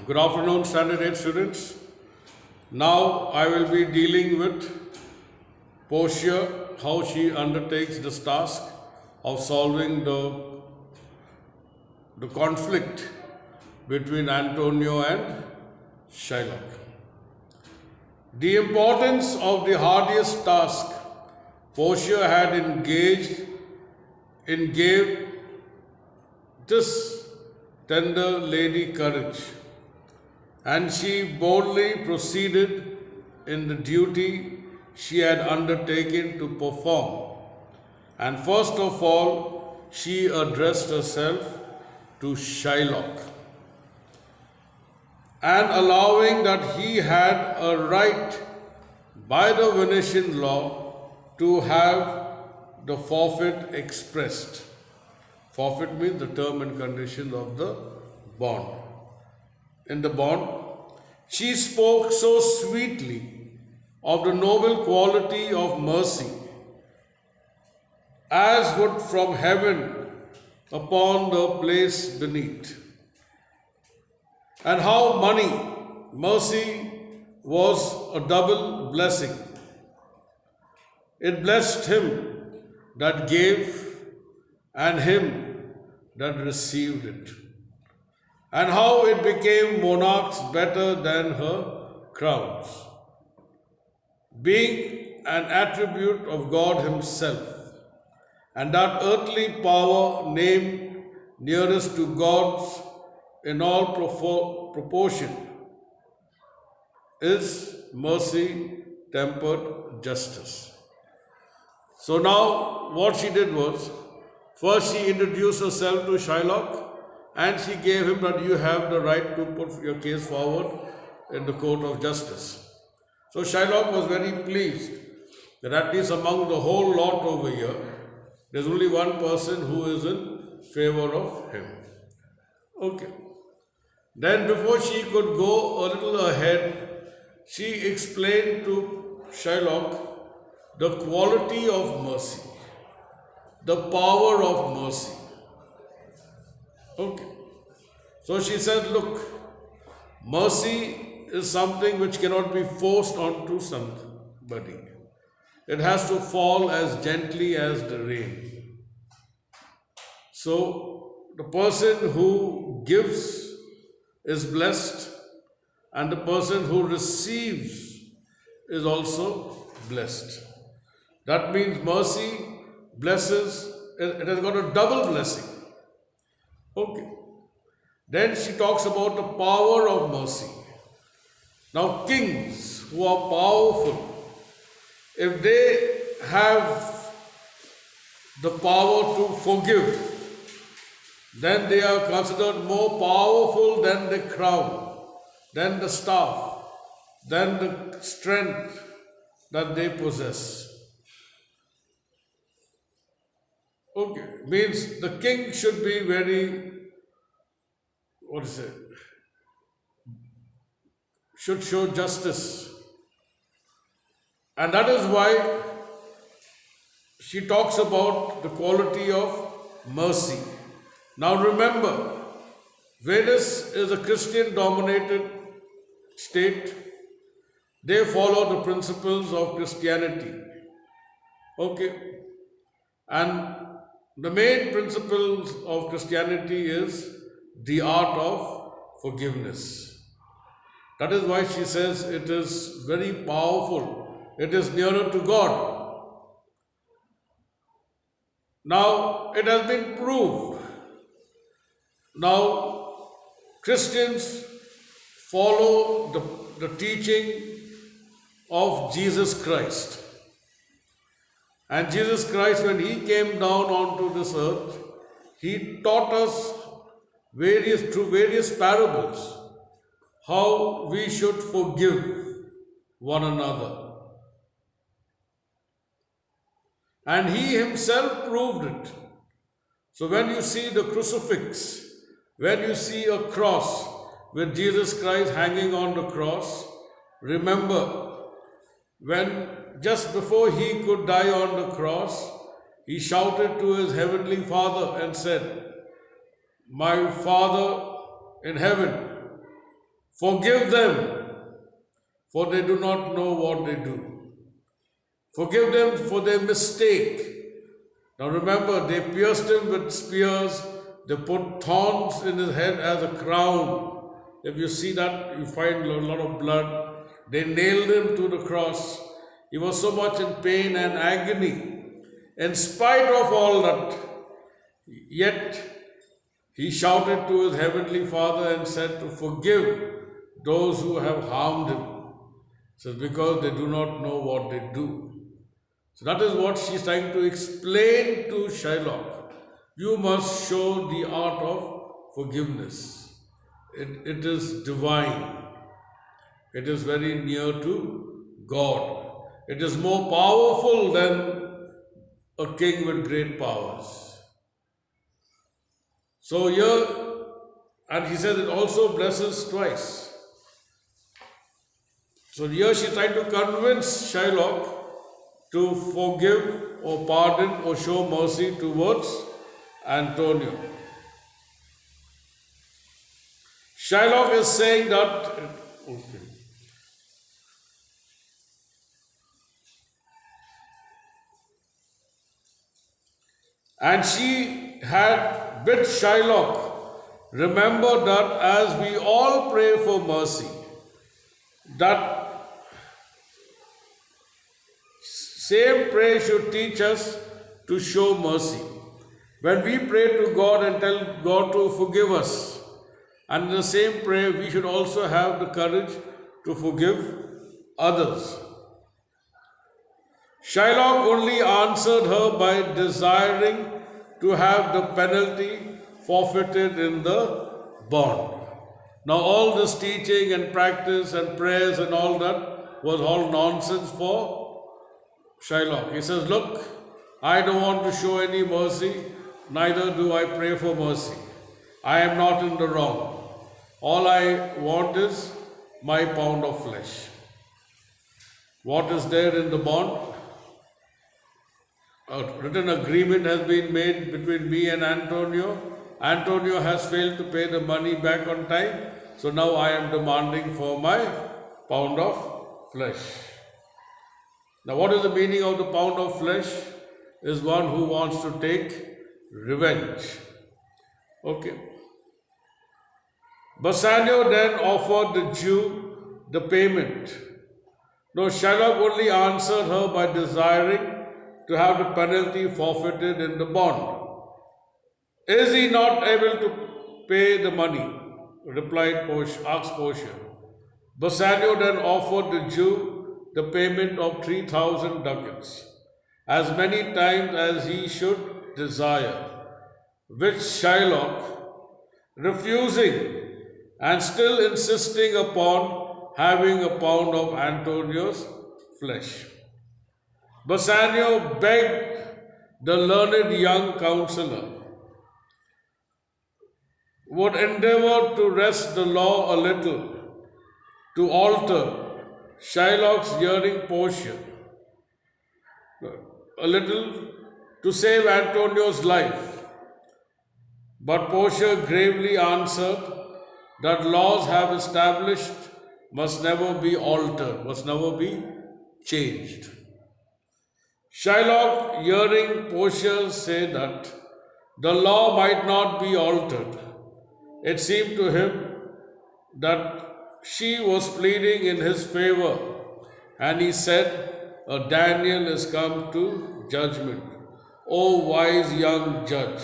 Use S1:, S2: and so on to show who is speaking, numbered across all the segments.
S1: Good afternoon, Standard 8 students. Now I will be dealing with Portia, how she undertakes this task of solving the conflict between Antonio and Shylock. The importance of the hardest task Portia had engaged in gave this tender lady courage, and she boldly proceeded in the duty she had undertaken to perform. And first of all, she addressed herself to Shylock, and allowing that he had a right by the Venetian law to have the forfeit expressed. Forfeit means the term and conditions of the bond. In the bond, she spoke so sweetly of the noble quality of mercy, as would from heaven upon the place beneath, and how mercy was a double blessing. It blessed him that gave and him that received it, and how it became monarchs better than her crowns, being an attribute of God Himself, and that earthly power named nearest to God's in all proportion is mercy tempered justice. So now what she did was, first she introduced herself to Shylock, and she gave him that you have the right to put your case forward in the court of justice. So Shylock was very pleased that at least among the whole lot over here, there's only one person who is in favor of him. Okay. Then before she could go a little ahead, she explained to Shylock the quality of mercy, the power of mercy. Okay. So she said, look, mercy is something which cannot be forced onto somebody. It has to fall as gently as the rain. So the person who gives is blessed, and the person who receives is also blessed. That means mercy blesses, it has got a double blessing. Okay. Then she talks about the power of mercy. Now, kings who are powerful, if they have the power to forgive, then they are considered more powerful than the crown, than the staff, than the strength that they possess. Okay, means the king should be very, should show justice. And that is why she talks about the quality of mercy. Now remember, Venice is a Christian-dominated state. They follow the principles of Christianity. Okay? And the main principles of Christianity is the art of forgiveness. That is why she says it is very powerful. It is nearer to God. Now, it has been proved. Now, Christians follow the teaching of Jesus Christ. And Jesus Christ, when He came down onto this earth, He taught us through various parables how we should forgive one another. And He Himself proved it. So when you see the crucifix, when you see a cross with Jesus Christ hanging on the cross, remember when just before He could die on the cross, He shouted to His heavenly Father and said, "My Father in heaven, Forgive them, for they do not know what they do. Forgive them for their mistake. Now remember, they pierced him with spears, they put thorns in his head as a crown. If you see that, you find a lot of blood. They nailed him to the cross. He was so much in pain and agony. In spite of all that, yet he shouted to his heavenly Father and said to forgive those who have harmed him. So because they do not know what they do. So that is what she's trying to explain to Shylock. You must show the art of forgiveness. It is divine. It is very near to God. It is more powerful than a king with great powers. So here, and he says it also blesses twice. So here she's trying to convince Shylock to forgive or pardon or show mercy towards Antonio. Shylock is saying that, okay. And she had bid Shylock remember that as we all pray for mercy, that same prayer should teach us to show mercy. When we pray to God and tell God to forgive us, and in the same prayer we should also have the courage to forgive others. Shylock only answered her by desiring to have the penalty forfeited in the bond. Now all this teaching and practice and prayers and all that was all nonsense for Shylock. He says, look, I don't want to show any mercy, neither do I pray for mercy. I am not in the wrong. All I want is my pound of flesh. What is there in the bond? A written agreement has been made between me and Antonio. Antonio has failed to pay the money back on time, so now I am demanding for my pound of flesh. Now, what is the meaning of the pound of flesh? Is one who wants to take revenge. Okay. Bassanio then offered the Jew the payment. No, Shylock only answered her by desiring to have the penalty forfeited in the bond. Is he not able to pay the money? Asked Portia. Bassanio then offered the Jew the payment of 3,000 ducats, as many times as he should desire, which Shylock, refusing and still insisting upon having a pound of Antonio's flesh. Bassanio begged the learned young counselor would endeavor to wrest the law a little, to alter Shylock's yearning Portia, a little to save Antonio's life. But Portia gravely answered that laws have established must never be altered, must never be changed. Shylock, hearing Portia say that the law might not be altered, it seemed to him that she was pleading in his favor, and he said, Daniel is come to judgment. O wise young judge,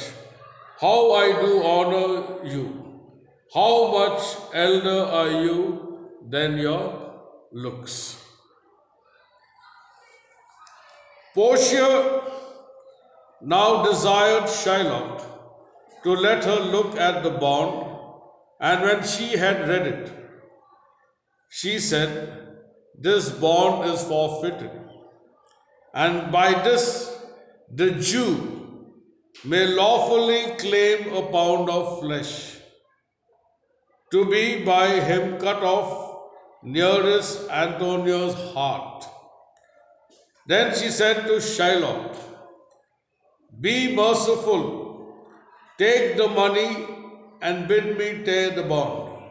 S1: how I do honor you! How much elder are you than your looks? Portia now desired Shylock to let her look at the bond, and when she had read it, she said, this bond is forfeited, and by this the Jew may lawfully claim a pound of flesh, to be by him cut off nearest Antonio's heart. Then she said to Shylock, be merciful, take the money and bid me tear the bond.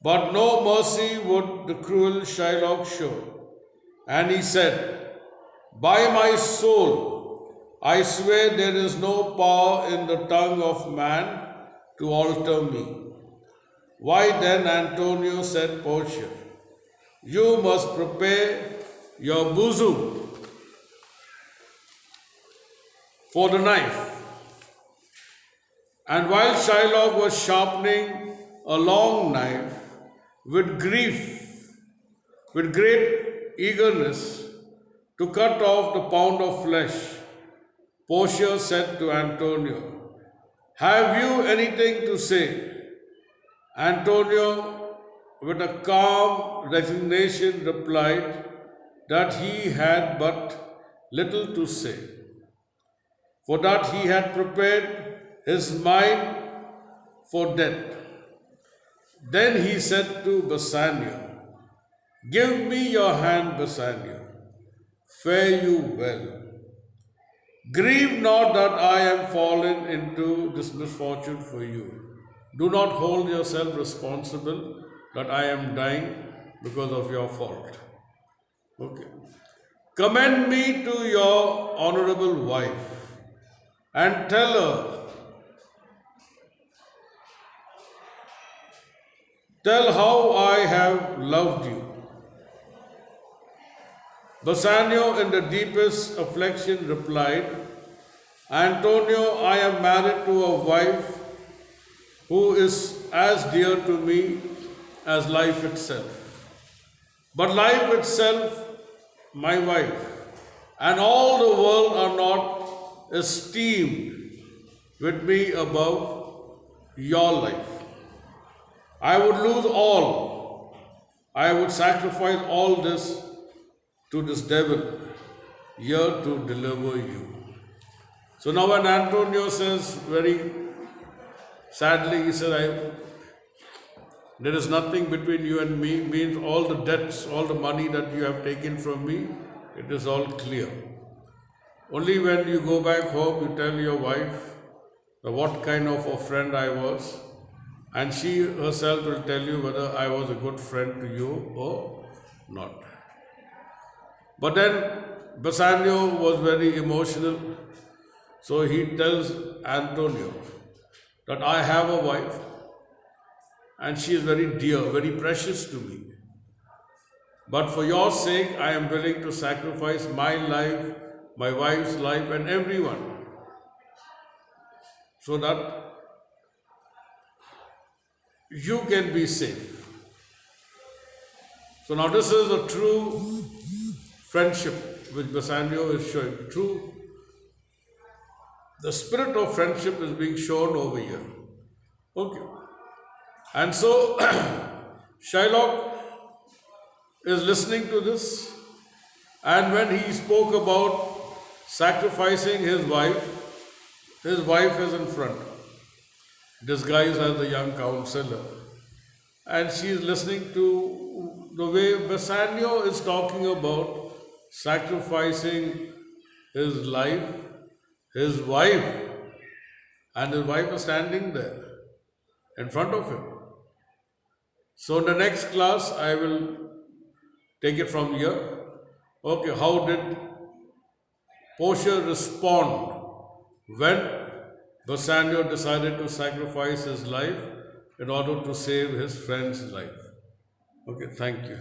S1: But no mercy would the cruel Shylock show. And he said, "By my soul, I swear there is no power in the tongue of man to alter me." "Why then, Antonio," said Portia, "you must prepare your bosom for the knife." And while Shylock was sharpening a long knife with great eagerness to cut off the pound of flesh, Portia said to Antonio, "Have you anything to say?" Antonio, with a calm resignation, replied that he had but little to say, for that he had prepared his mind for death. Then he said to Bassanio, "Give me your hand, Bassanio. Fare you well. Grieve not that I am fallen into this misfortune for you. Do not hold yourself responsible that I am dying because of your fault. Okay. Commend me to your honorable wife and tell how I have loved you." Bassanio, in the deepest affliction, replied, "Antonio, I am married to a wife who is as dear to me as life itself. But life itself, my wife, and all the world are not esteemed with me above your life. I would lose all. I would sacrifice all this to this devil here to deliver you." So now when Antonio says very sadly, he says, "There is nothing between you and me," means all the debts, all the money that you have taken from me, it is all clear. Only when you go back home, you tell your wife what kind of a friend I was, and she herself will tell you whether I was a good friend to you or not. But then Bassanio was very emotional, so he tells Antonio that I have a wife and she is very dear, very precious to me. But for your sake, I am willing to sacrifice my life, my wife's life, and everyone, so that you can be safe. So now this is a true friendship which Bassanio is showing. The spirit of friendship is being shown over here. Okay. And so Shylock is listening to this, and when he spoke about sacrificing his wife is in front, disguised as the young counselor, and she is listening to the way Bassanio is talking about sacrificing his life, his wife, and his wife is standing there in front of him. So in the next class, I will take it from here. Okay, how did Portia respond when Bassanio decided to sacrifice his life in order to save his friend's life? Okay, thank you.